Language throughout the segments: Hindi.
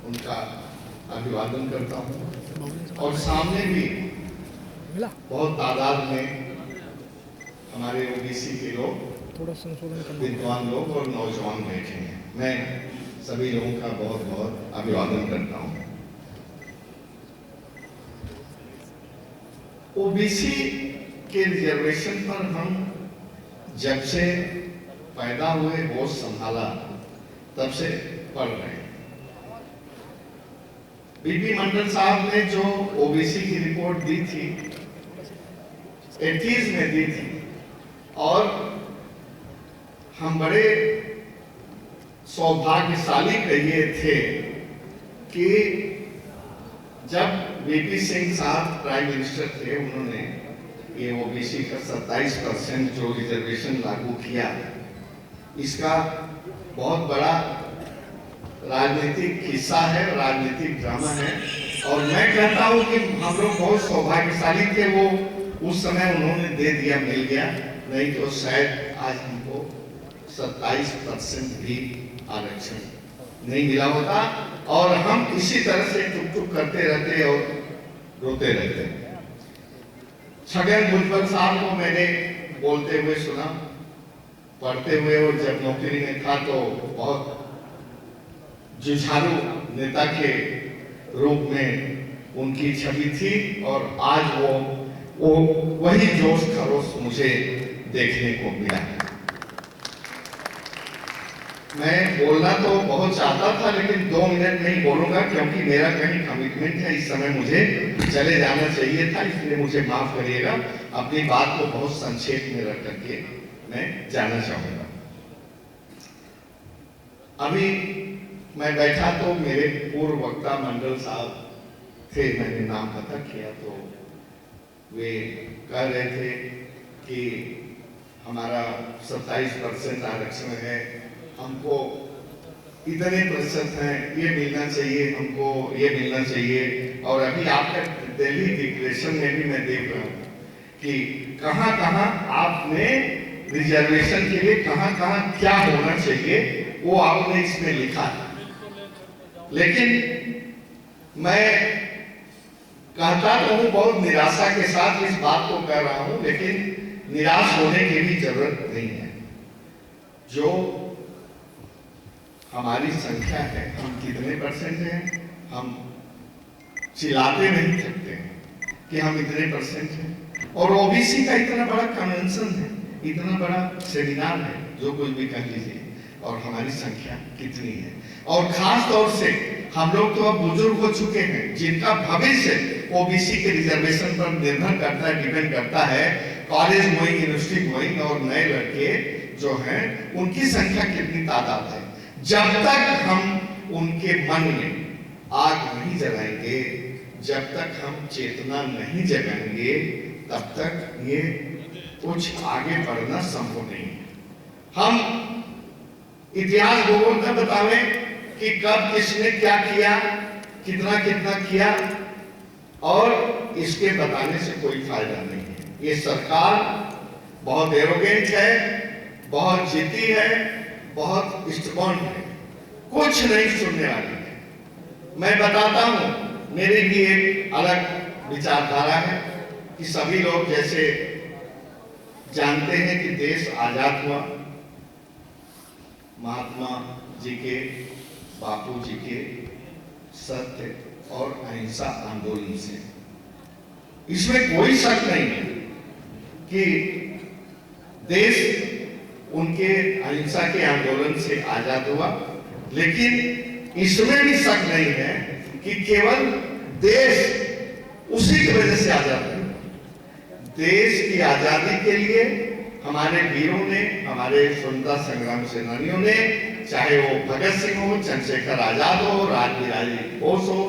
उनका अभिवादन करता हूँ। और सामने भी बहुत तादाद में हमारे ओबीसी के लोग, थोड़ा संशोधन करना, विद्वान लोग और नौजवान बैठे हैं। मैं सभी लोगों का बहुत बहुत अभिवादन करता हूँ। ओबीसी के रिजर्वेशन पर हम जब से पैदा हुए, होश संभाला, तब से पढ़ रहे हैं। बीपी मंडल साहब ने जो ओबीसी की रिपोर्ट दी थी, 80s में दी थी, और हम बड़े सौभाग्यशाली कहिए थे कि जब वीपी सिंह साहब प्राइम मिनिस्टर थे, उन्होंने ये ओबीसी का 27% जो रिजर्वेशन लागू किया, इसका बहुत बड़ा राजनीतिक किस्सा है, राजनीतिक ड्रामा है। और मैं कहता हूं कि हम लोग बहुत सौभाग्यशाली थे, वो उस समय उन्होंने दे दिया, मिल गया, नहीं तो शायद आज हमको 27% भी आरक्षण नहीं मिला होता और हम इसी तरह से चुप चुप करते रहते और रोते रहते। छगन भुजबल साहब को मैंने बोलते हुए सुना, पढ़ते हुए, और जब नौकरी में था तो बहुत जुझारू नेता के रूप में उनकी छवि थी, और आज वो वही जोश खरोश मुझे देखने को मिला। मैं बोलना तो बहुत चाहता था, लेकिन 2 मिनट नहीं बोलूंगा क्योंकि मेरा कहीं कमिटमेंट है, इस समय मुझे चले जाना चाहिए था, इसलिए मुझे माफ करिएगा। अपनी बात को बहुत संक्षेप में रख करके मैं जाना चाहूंगा। अभी मैं बैठा तो मेरे पूर्व वक्ता मंडल साहब थे, मैंने नाम पता किया तो वे कह रहे थे कि हमारा 27% आरक्षण है, हमको इतने प्रतिशत हैं, ये मिलना चाहिए, हमको ये मिलना चाहिए। और अभी आपका दिल्ली डिक्लेरेशन में भी मैं देख रहा हूँ कि कहाँ कहाँ आपने रिजर्वेशन के लिए कहाँ कहाँ क्या होना चाहिए, वो आपने इसमें लिखा है। लेकिन मैं कहता तो हूँ बहुत निराशा के साथ इस बात को कह रहा हूँ, लेकिन निराश होने की भी जरूरत नहीं है। जो हमारी संख्या है, हम कितने परसेंट हैं, हम चिल्लाते नहीं सकते हैं कि हम इतने परसेंट हैं। और ओबीसी का इतना बड़ा कन्वेंशन है, इतना बड़ा सेमिनार है, जो कुछ भी कह लीजिए, और हमारी संख्या कितनी है। और खास तौर से हम लोग तो अब बुजुर्ग हो चुके हैं, जिनका भविष्य ओबीसी के रिजर्वेशन पर निर्भर करता है, डिपेंड करता है। कॉलेज गोइंग, यूनिवर्सिटी गोइंग और नए लड़के जो हैं, उनकी संख्या कितनी तादाद है। जब तक हम उनके मन में आग नहीं जलाएंगे, जब तक हम चेतना नहीं जगाएंगे, तब तक ये कुछ आगे बढ़ना संभव नहीं है। हम इतिहास भूगोल का बतावें कि कब किसने क्या किया, कितना कितना किया, और इसके बताने से कोई फायदा नहीं है। ये सरकार बहुत एरोगेंट है, बहुत जीती है, बहुत स्टबर्न है, कुछ नहीं सुनने वाली है। मैं बताता हूं, मेरी भी एक अलग विचारधारा है कि सभी लोग जैसे जानते हैं कि देश आजाद हुआ महात्मा जी के, बापू जी के सत्य और अहिंसा आंदोलन से। इसमें कोई शक नहीं है कि देश उनके अहिंसा के आंदोलन से आजाद हुआ, लेकिन इसमें भी शक नहीं है कि केवल देश उसी की वजह से आजाद हुआ। देश की आजादी के लिए हमारे वीरों ने, हमारे स्वतंत्रता संग्राम सेनानियों ने, चाहे वो भगत सिंह हो, चंद्रशेखर आजाद हो, राजबिहारी बोस हो,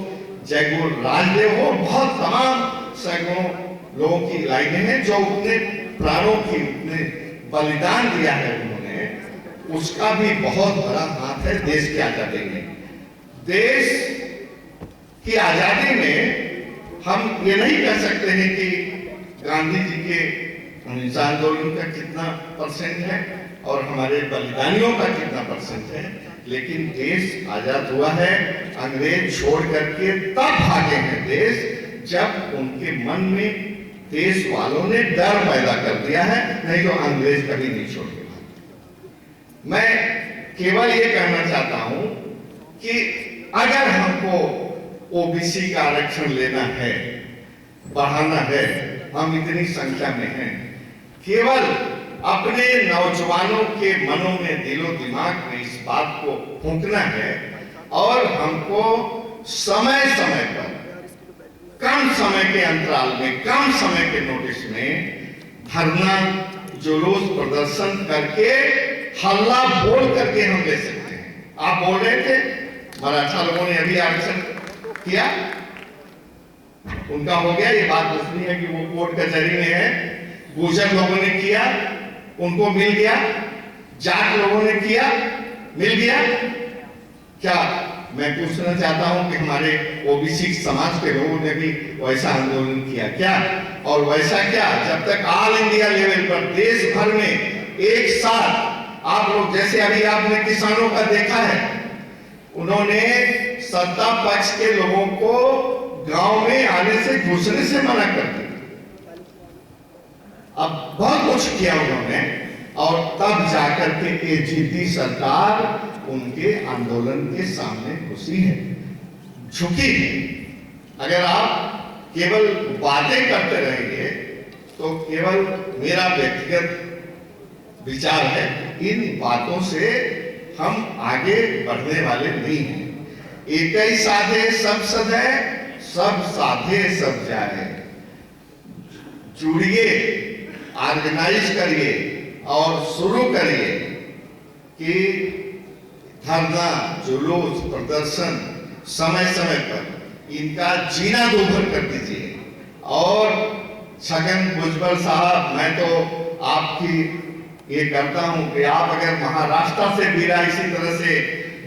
जयगुरु राजदेव हो, बहुत तमाम सैकड़ों लोगों की लाइनें हैं जो अपने प्राणों की, अपने बलिदान दिया है उन्होंने, उसका भी बहुत बड़ा हाथ है देश की आजादी में। देश की आजादी में हम ये नहीं कह सकते हैं कि गांधी जी के अहिंसा आंदोलन का कितना परसेंट है और हमारे बलिदानियों का कितना परसेंट है। लेकिन देश आजाद हुआ है अंग्रेज छोड़ करके तब भागे हैं देश, जब उनके मन में देश वालों ने डर पैदा कर दिया है, नहीं तो अंग्रेज कभी नहीं छोड़े। मैं केवल ये कहना चाहता हूं कि अगर हमको ओबीसी का आरक्षण लेना है, बढ़ाना है, हम इतनी संख्या में हैं, केवल अपने नौजवानों के मनों में, दिलो दिमाग में इस बात को फूंकना है और हमको समय समय पर, कम समय के अंतराल में, कम समय के नोटिस में धरना, जुलूस, प्रदर्शन करके, हल्ला बोल करके हम ले सकते हैं। आप बोल रहे थे मराठा लोगों ने अभी आरक्षण किया, उनका हो गया, ये बात दूसरी है कि वो कोर्ट कचहरी में है। गुर्जर लोगों ने किया, उनको मिल गया। जाट लोगों ने किया, मिल गया। क्या मैं पूछना चाहता हूं कि हमारे ओबीसी समाज के लोगों ने भी वैसा आंदोलन किया क्या? और वैसा क्या, जब तक ऑल इंडिया लेवल पर देश भर में एक साथ आप लोग, जैसे अभी आपने किसानों का देखा है, उन्होंने सत्ता पक्ष के लोगों को गांव में आने से, घुसने से मना कर दिया। अब बहुत कुछ किया उन्होंने, और तब जाकर के एजीपी सरकार उनके आंदोलन के सामने घुसी है, झुकी है। अगर आप केवल बातें करते रहेंगे तो केवल मेरा व्यक्तिगत विचार है, इन बातों से हम आगे बढ़ने वाले नहीं हैं। एक ही साधे सब सधे, सब साधे सब जाए। जुड़िए, ऑर्गेनाइज करिए और शुरू करिए कि धरना, जुलूस, प्रदर्शन समय समय पर इनका जीना दूभर कर दीजिए। और छगन भुजबल साहब, मैं तो आपकी ये करता हूं कि आप अगर महाराष्ट्र से भी इसी तरह से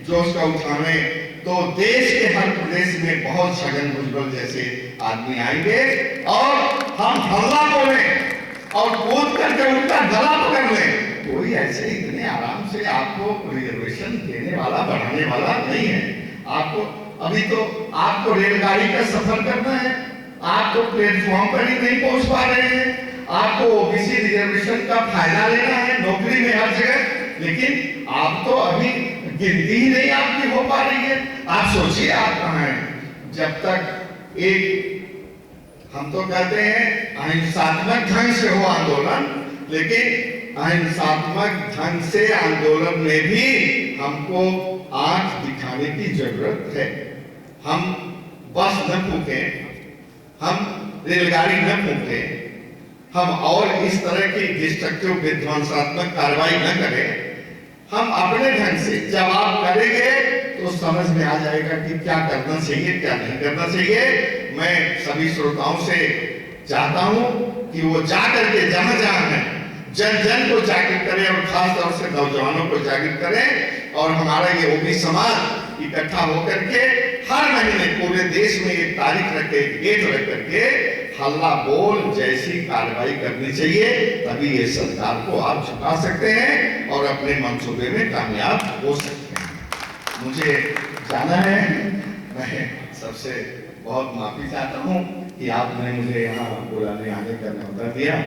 जोश का उठाने, तो देश के हर प्रदेश में बहुत छगन भुजबल जैसे आदमी आएंगे और हम हल्ला बोलें और कूद करके उनका गला पकड़ लें। कोई ऐसे इतने आराम से आपको रिजर्वेशन देने वाला, बढ़ाने वाला नहीं है। आपको अभी तो आपको रेलगाड़ी का सफर करना है, आप तो प्लेटफॉर्म पर ही नहीं पहुंच पा रहे हैं। आपको ओबीसी रिजर्वेशन का फायदा लेना है नौकरी में, हर जगह, लेकिन आप तो अभी गिनती ही नहीं आपकी हो पा रही है। आप सोचिए आप कहां हैं। जब तक एक, हम तो कहते हैं अहिंसात्मक ढंग से हो आंदोलन, लेकिन अहिंसात्मक ढंग से आंदोलन में भी हमको आंख दिखाने की जरूरत है। हम बस न फूके, हम रेलगाड़ी न फूके, हम और इस तरह की डिस्ट्रक्टिव विध्वंसात्मक कार्रवाई न करें। हम अपने ढंग से जब आप करेंगे तो समझ में आ जाएगा कि क्या करना चाहिए, क्या नहीं करना चाहिए। मैं सभी श्रोताओं से चाहता हूं कि वो जाकर के जहां जहां है, जन जन को जागृत करें और खास तौर से नौजवानों को जागृत करें। और हमारा ये ओबी समाज इकट्ठा होकर के हर महीने पूरे देश में एक तारीख रख के, डेट रख करके हल्ला बोल जैसी कार्रवाई करनी चाहिए, तभी ये सरकार को आप झुका सकते हैं और अपने मंसूबे में कामयाब हो सकते हैं। मुझे जाना है, मैं सबसे बहुत माफी चाहता हूं कि आपने मुझे यहाँ बुलाने आने का न्योता दिया।